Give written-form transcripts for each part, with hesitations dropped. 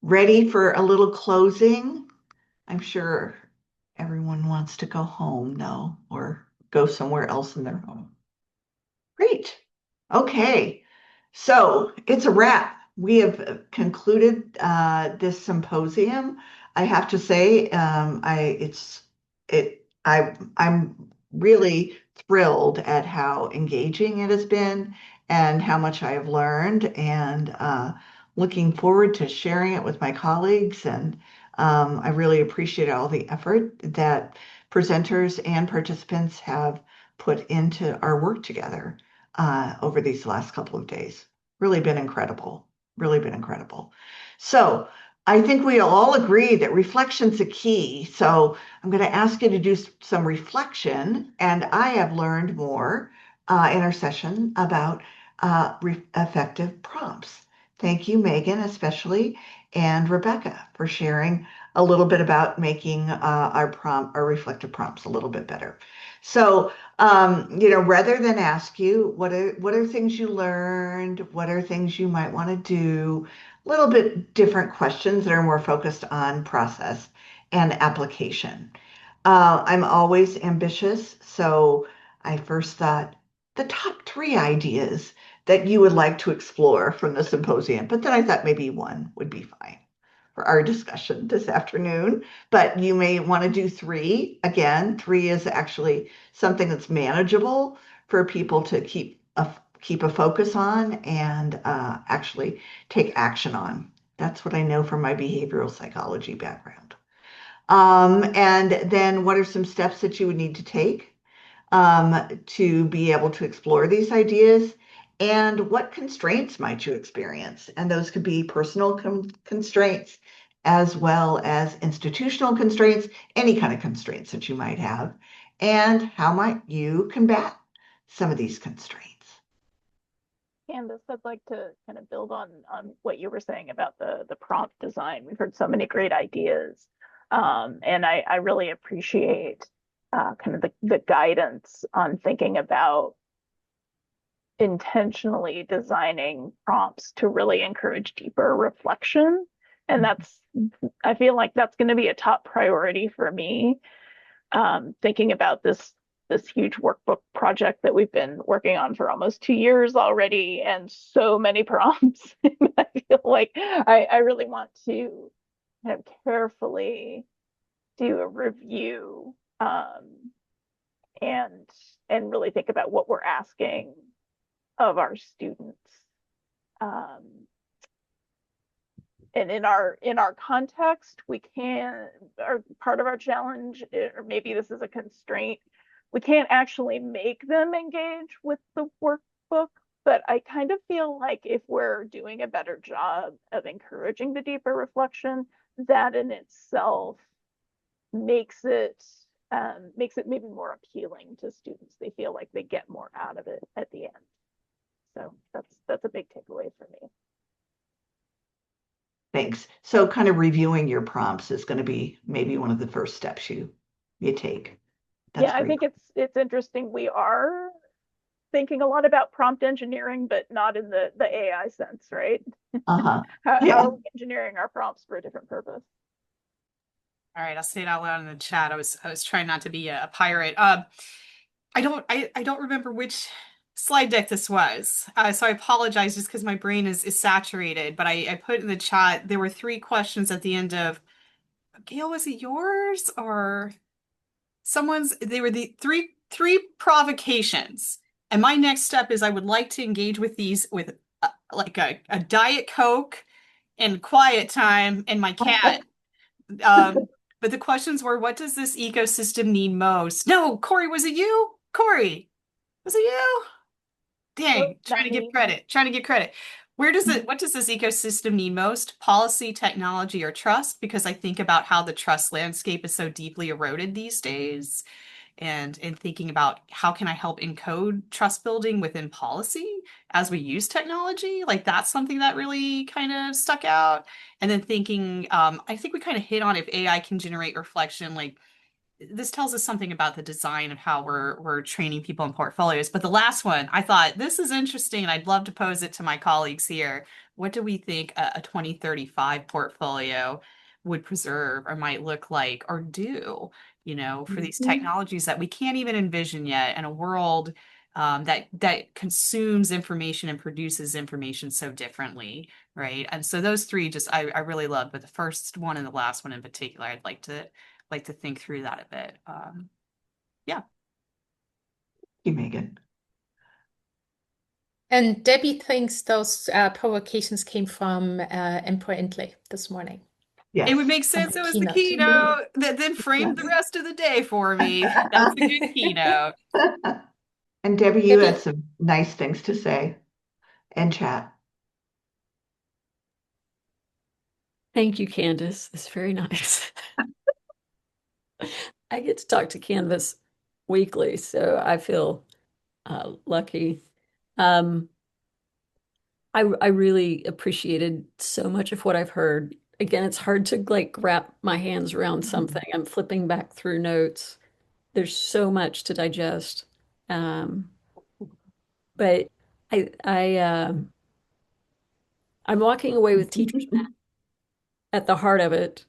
ready for a little closing? I'm sure everyone wants to go home now or go somewhere else in their home. Great. Okay. So it's a wrap. We have concluded this symposium. I have to say, I'm really thrilled at how engaging it has been and how much I have learned, and looking forward to sharing it with my colleagues. And I really appreciate all the effort that presenters and participants have put into our work together over these last couple of days. Really been incredible. Really been incredible. So I think we all agree that reflection's a key. So I'm going to ask you to do some reflection, and I have learned more in our session about effective prompts. Thank you, Megan, especially, and Rebecca for sharing a little bit about making our reflective prompts a little bit better. So rather than ask you what are things you learned, what are things you might want to do, a little bit different questions that are more focused on process and application. I'm always ambitious, so I first thought the top three ideas that you would like to explore from the symposium, but then I thought maybe one would be fine for our discussion this afternoon, but you may want to do three. Again, three is actually something that's manageable for people to keep a focus on and actually take action on. That's what I know from my behavioral psychology background. And then what are some steps that you would need to take to be able to explore these ideas? And what constraints might you experience? And those could be personal constraints as well as institutional constraints, any kind of constraints that you might have. And how might you combat some of these constraints? Candace, I'd like to kind of build on what you were saying about the prompt design. We've heard so many great ideas, and I really appreciate kind of the guidance on thinking about intentionally designing prompts to really encourage deeper reflection. And I feel like that's going to be a top priority for me. Thinking about this huge workbook project that we've been working on for almost 2 years already, and so many prompts. I feel like I really want to kind of carefully do a review, and really think about what we're asking of our students. Um, and in our context, we can, or part of our challenge, or maybe this is a constraint, we can't actually make them engage with the workbook, but I kind of feel like if we're doing a better job of encouraging the deeper reflection, that in itself makes it maybe more appealing to students. They feel like they get more out of it at the end. So that's a big takeaway for me. Thanks. So kind of reviewing your prompts is going to be maybe one of the first steps you take. That's Yeah, I great. think it's interesting. We are thinking a lot about prompt engineering, but not in the AI sense, right? Uh-huh. How Yeah. are we engineering our prompts for a different purpose? All right, I'll say it out loud in the chat. I was trying not to be a pirate. I don't remember which slide deck this was. So I apologize just because my brain is saturated, but I put in the chat there were three questions at the end of Gail, was it yours or someone's? They were the three provocations. And my next step is I would like to engage with these with like a Diet Coke and quiet time and my cat. But the questions were, what does this ecosystem need most? No, Corey, was it you? Corey, was it you? Nope, Dang, trying not to give me. credit, trying to get credit. What does this ecosystem need most? Policy, technology, or trust? Because I think about how the trust landscape is so deeply eroded these days and thinking about how can I help encode trust building within policy as we use technology. Like that's something that really kind of stuck out. And then thinking, I think we kind of hit on if AI can generate reflection, like this tells us something about the design of how we're training people in portfolios. But the last one, I thought this is interesting, and I'd love to pose it to my colleagues here. What do we think a 2035 portfolio would preserve or might look like or do, for these Mhm. technologies that we can't even envision yet in a world that consumes information and produces information so differently, right? And so those three just I really love, but the first one and the last one in particular, I'd like to think through that a bit. Yeah. You, Megan. And Debbie thinks those provocations came from Emperor this morning It would Yes. make from sense. her It was the keynote. keynote that then framed the Yes. rest of the day for me. That's a good keynote. And Debbie, you had Debbie, some nice things to say and chat. Thank you, Candice. It's very nice. I get to talk to Canvas weekly, so I feel lucky. Um, I really appreciated so much of what I've heard. Again, it's hard to like wrap my hands around something. I'm flipping back through notes. There's so much to digest. Um, but I'm walking away with teachers at the heart of it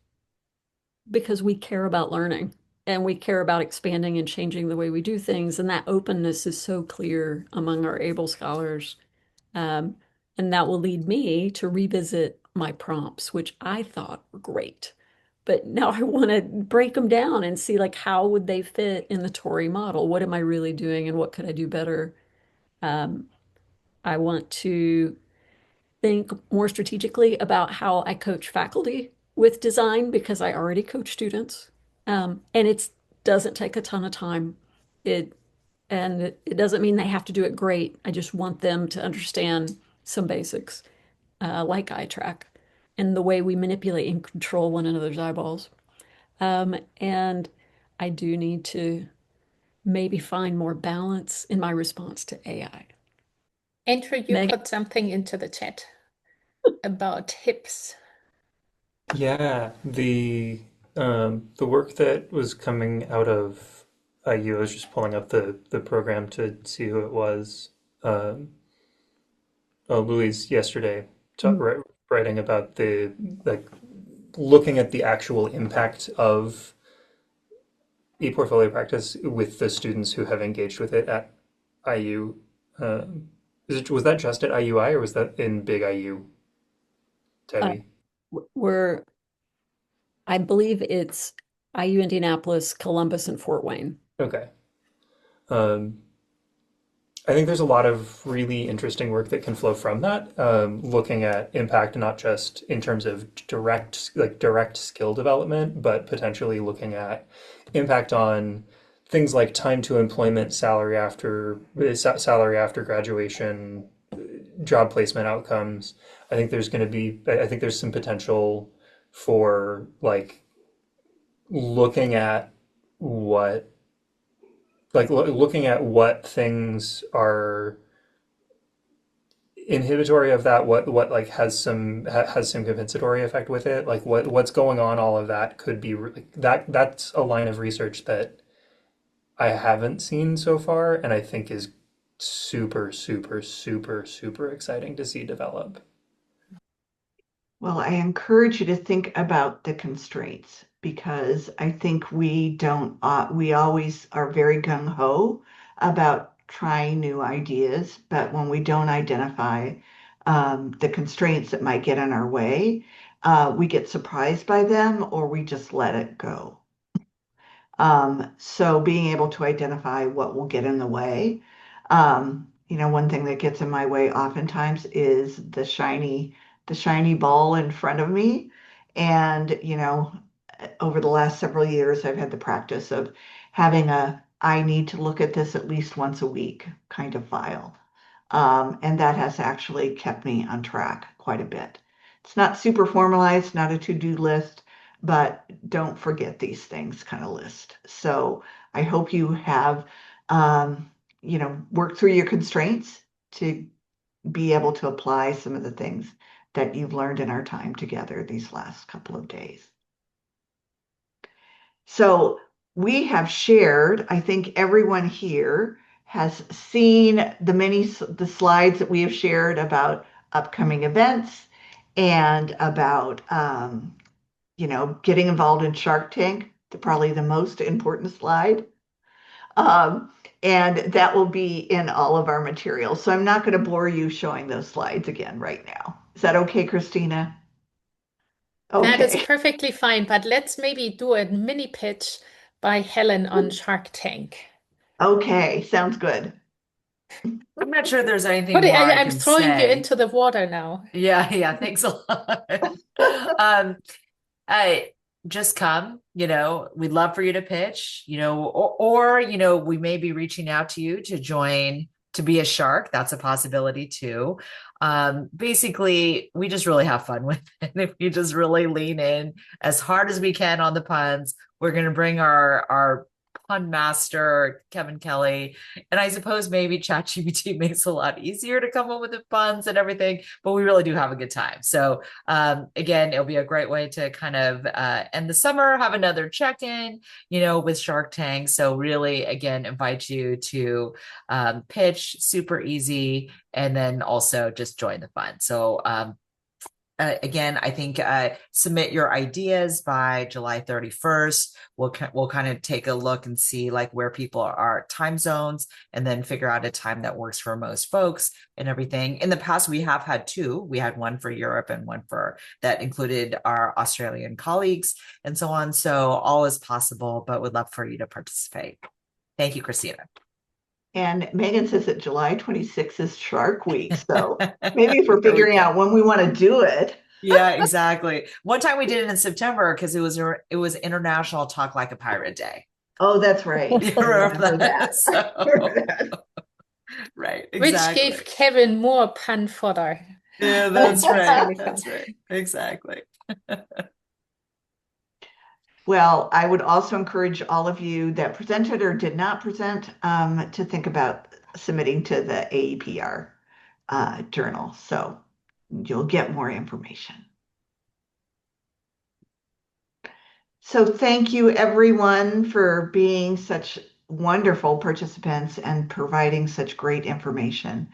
because we care about learning and we care about expanding and changing the way we do things. And that openness is so clear among our able scholars. Um, and that will lead me to revisit my prompts, which I thought were great. But now I want to break them down and see like how would they fit in the Tory model? What am I really doing and what could I do better? Um, I want to think more strategically about how I coach faculty with design because I already coach students. And it doesn't take a ton of time. It it doesn't mean they have to do it great. I just want them to understand some basics, like eye track and the way we manipulate and control one another's eyeballs. And I do need to maybe find more balance in my response to AI. Andrew, you Megan, put something into the chat about hips. Yeah, the work that was coming out of IU, I was just pulling up the program to see who it was. Um, Louise yesterday writing about the like looking at the actual impact of e-portfolio practice with the students who have engaged with it at IU. Was that just at IUI or was that in Big IU, uh, Debbie? we're, I believe it's IU Indianapolis, Columbus, and Fort Wayne. Okay. Um, I think there's a lot of really interesting work that can flow from that, looking at impact not just in terms of direct skill development, but potentially looking at impact on things like time to employment, salary after graduation, job placement outcomes. I think there's some potential for like looking at what looking at what things are inhibitory of that, what like has some compensatory effect with it, like what's going on, all of that could be that's a line of research that I haven't seen so far and I think is super super super super exciting to see develop. Well, I encourage you to think about the constraints because I think we always are very gung ho about trying new ideas, but when we don't identify the constraints that might get in our way, we get surprised by them or we just let it go. So being able to identify what will get in the way. One thing that gets in my way oftentimes is the shiny ball in front of me. And, over the last several years, I've had the practice of having I need to look at this at least once a week kind of file. And that has actually kept me on track quite a bit. It's not super formalized, not a to-do list, but don't forget these things kind of list. So I hope you have, worked through your constraints to be able to apply some of the things that you've learned in our time together these last couple of days. So we have shared, I think everyone here has seen the slides that we have shared about upcoming events and about getting involved in Shark Tank, probably the most important slide. Um, and that will be in all of our materials. So I'm not going to bore you showing those slides again right now. Is that okay, Christina? That is Okay. perfectly fine, but let's maybe do a mini pitch by Helen on Shark Tank. Okay, sounds good. I'm not sure there's anything But more I I'm can throwing you say. into the water now. Yeah, thanks a lot. I just come, we'd love for you to pitch, or we may be reaching out to you to join to be a shark. That's a possibility too. Basically, we just really have fun with it. If we just really lean in as hard as we can on the puns, we're going to bring our pun master, Kevin Kelly. And I suppose maybe ChatGPT makes it a lot easier to come up with the puns and everything, but we really do have a good time. So again, it'll be a great way to kind of end the summer, have another check-in, with Shark Tank. So really, again, invite you to pitch, super easy, and then also just join the fun. So again, I think submit your ideas by July 31st. We'll kind of take a look and see like where people are time zones, and then figure out a time that works for most folks and everything. In the past, we have had two. We had one for Europe and one that included our Australian colleagues and so on. So all is possible, but would love for you to participate. Thank you, Christina. And Megan says that July 26th is Shark Week. So maybe if we're figuring out when we want to do it. Yeah, exactly. One time we did it in September because it was International Talk Like a Pirate Day. Oh, that's right. You remember that? Right, exactly. Which gave Kevin more pun fodder. Yeah, that's right. That's right. Exactly. Well, I would also encourage all of you that presented or did not present to think about submitting to the AEPR journal. So you'll get more information. So thank you everyone for being such wonderful participants and providing such great information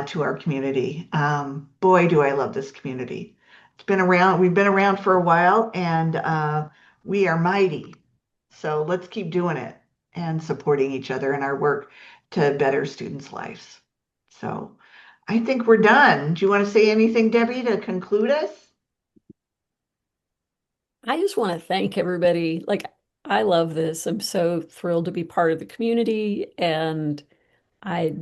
to our community. Boy, do I love this community. We've been around for a while, and we are mighty. So let's keep doing it and supporting each other in our work to better students' lives. So I think we're done. Do you want to say anything, Debbie, to conclude us? I just want to thank everybody. Like, I love this. I'm so thrilled to be part of the community, and I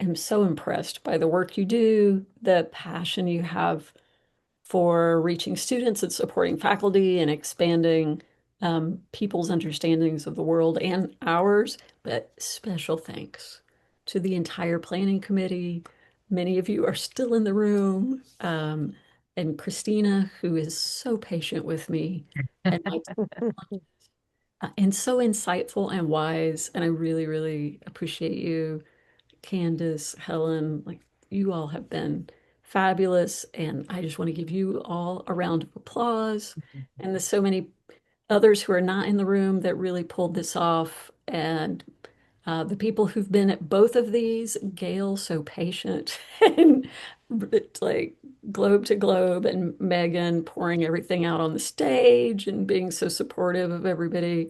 am so impressed by the work you do, the passion you have for reaching students and supporting faculty and expanding people's understandings of the world and ours. But special thanks to the entire planning committee. Many of you are still in the room. And Christina, who is so patient with me and, and so insightful and wise. And I really, really appreciate you, Candice, Helen. Like, you all have been fabulous. And I just want to give you all a round of applause. And there's so many others who are not in the room that really pulled this off. And the people who've been at both of these, Gail, so patient, and like globe to globe, and Megan pouring everything out on the stage and being so supportive of everybody,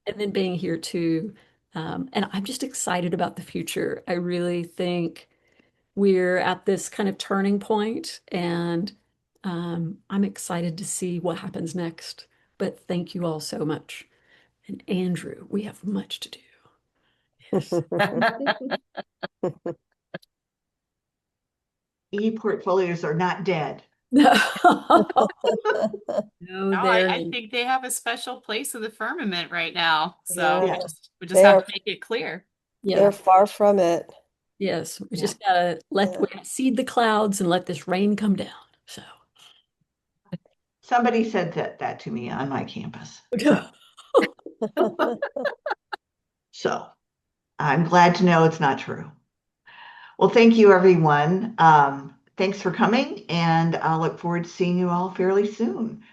and then being here too. And I'm just excited about the future. I really think we're at this kind of turning point, and I'm excited to see what happens next. But thank you all so much. And Andrew, we have much to do. E-portfolios are not dead. No, No, they're I think they have a special place in the firmament right now. So Yeah. we just They have are- to make it clear. They're yeah, far from it. yes. We just gotta seed the clouds and let this rain come down. So Somebody said that to me on my campus. So I'm glad to know it's not true. Well, thank you, everyone. Thanks for coming, and I'll look forward to seeing you all fairly soon.